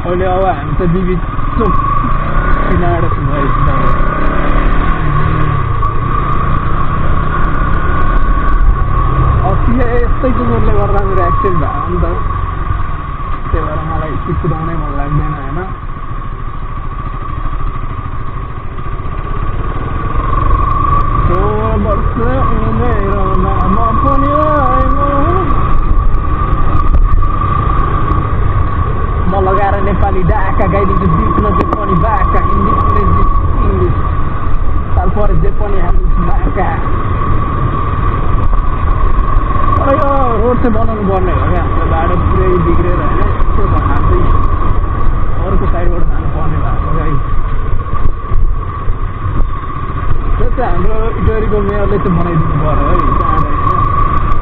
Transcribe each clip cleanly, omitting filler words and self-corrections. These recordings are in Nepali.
अहिले अब हामी त बिबी चोक किनाएर छौँ है अस्ति यस्तै कुकुरले गर्दा मेरो एक्सिडेन्ट भयो नि त त्यही भएर मलाई कुदाउनै मन लाग्दैन होइन म लगाएर नेपाली डाका गाइदिन्छु बिचमा जे पनि बाका हिन्दी अङ्ग्रेजी इङ्ग्लिस साल परे जे पनि हाल्छु बाका तर यो रोड चाहिँ बनाउनु पर्ने हो क्या हाम्रो बाटो पुरै बिग्रेर होइन यस्तो हाल्दै अर्को साइडबाट जानु पर्ने भएको है त्यो चाहिँ हाम्रो इटरीको मेयरले चाहिँ बनाइदिनु पर्यो है त्यहाँबाट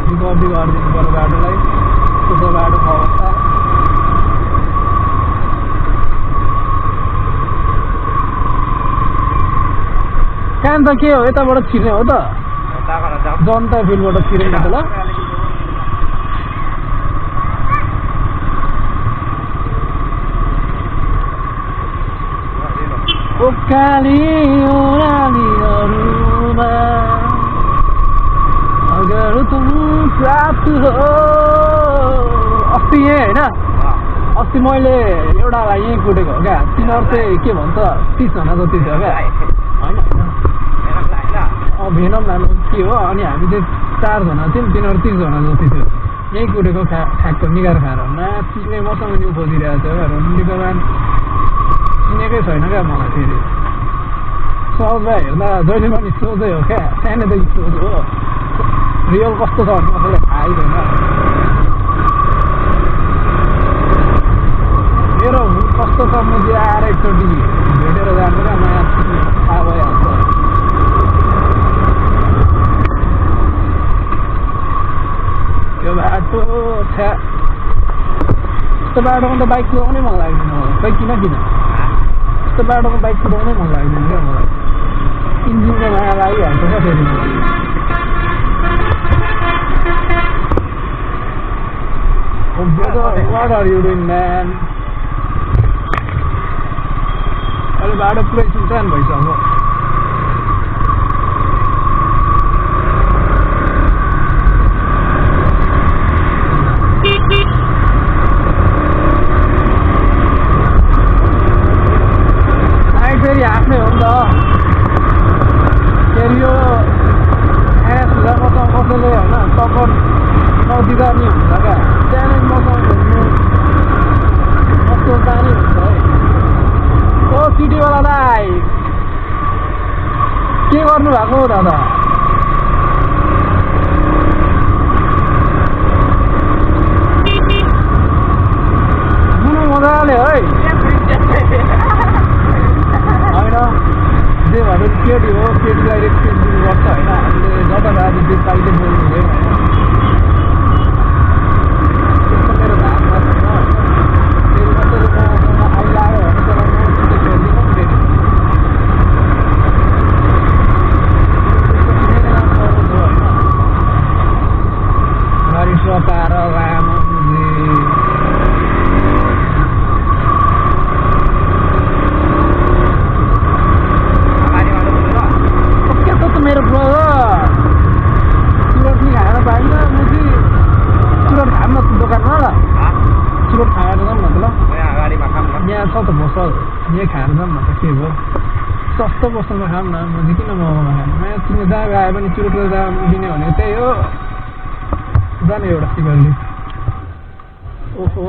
रिकभरी गरिदिनु पर्यो बाटोलाई त्यो बाटोको अवस्था काम त के हो यताबाट छिर्ने हो त जनता फिल्डबाट छिर्ने त ल ओकाली ओरालीहरूमा अगर तुम प्राप्त हो अस्ति यहीँ होइन अस्ति मैले एउटालाई यहीँ कुटेको हो क्या तिनीहरू चाहिँ के भन्छ 30जना जति थियो क्या होइन भेनम नानु के हो अनि हामी चाहिँ 4जना थियौँ तिनीहरू 30जना जति थियो यहीँ कुटेको ठ्याक्क निगार खाएर चिने मसँग न्यु खोजिरहेको थियो रन्डीको मान चिनेकै छैन क्या मलाई फेरि सोच्दा हेर्दा जहिले पनि सोझै हो क्या सानोदेखि सोच हो रियल कस्तो छ भन्ने कसैलाई थाहै छैन मेरो कस्तो छ म चाहिँ आएर एकचोटि भेटेर जानु क्या नयाँ थाहा भइहाल्छ यो बाटो छ्या यस्तो बाटोमा त बाइक कुदाउनै मन लाग्दैन खै किन यस्तो बाटोमा बाइक कुदाउनै मन लाग्दैन क्या मलाई इन्जिनको माया लागिहाल्छ क्या फेरि What are you doing, man? अहिले बाटो पुरै सुनसान भइसक्यो फेरि आफ्नै हो नि त फेरि यो मसँग कसैले होइन टक्कर नदिँदा नि हुन्छ क्या त्यहाँनिर मसँग घुम्नु कस्तो जाने हुन्छ है ओ सिटीवाला दाइ के गर्नु भएको हो दादा घुम्नु मजाले है जे भएर केटी हो केटीलाई रेस्पेक्ट दिनुपर्छ होइन हामीले जता जाँदा त्यो पाइले बोल्नु हुँदैन होइन त्यस्तो मेरो धारणा छैन होइन फेरि कसैले मसँग आइलाग्यो भने त्यसलाई म छिटो छोडिदिनु पनि फेरि होइन गाडी सकाएर लामो मेरो ब्रदर चुरोट नि खाएर पाइन्छ म चाहिँ चुरोट खाऊँ न दोकानमा ल चुरोट खाएर जाऊँ न त ल यहाँ छ त पसल यहीँ खाएर जाऊँ न त के भयो सस्तो पसलमा खाऊँ न म चाहिँ किन मोमोमा खानु यहाँ तिमी जहाँ गए पनि चुरोटको दाम दिने भनेको त्यही हो जाने एउटा सिगरले ओहो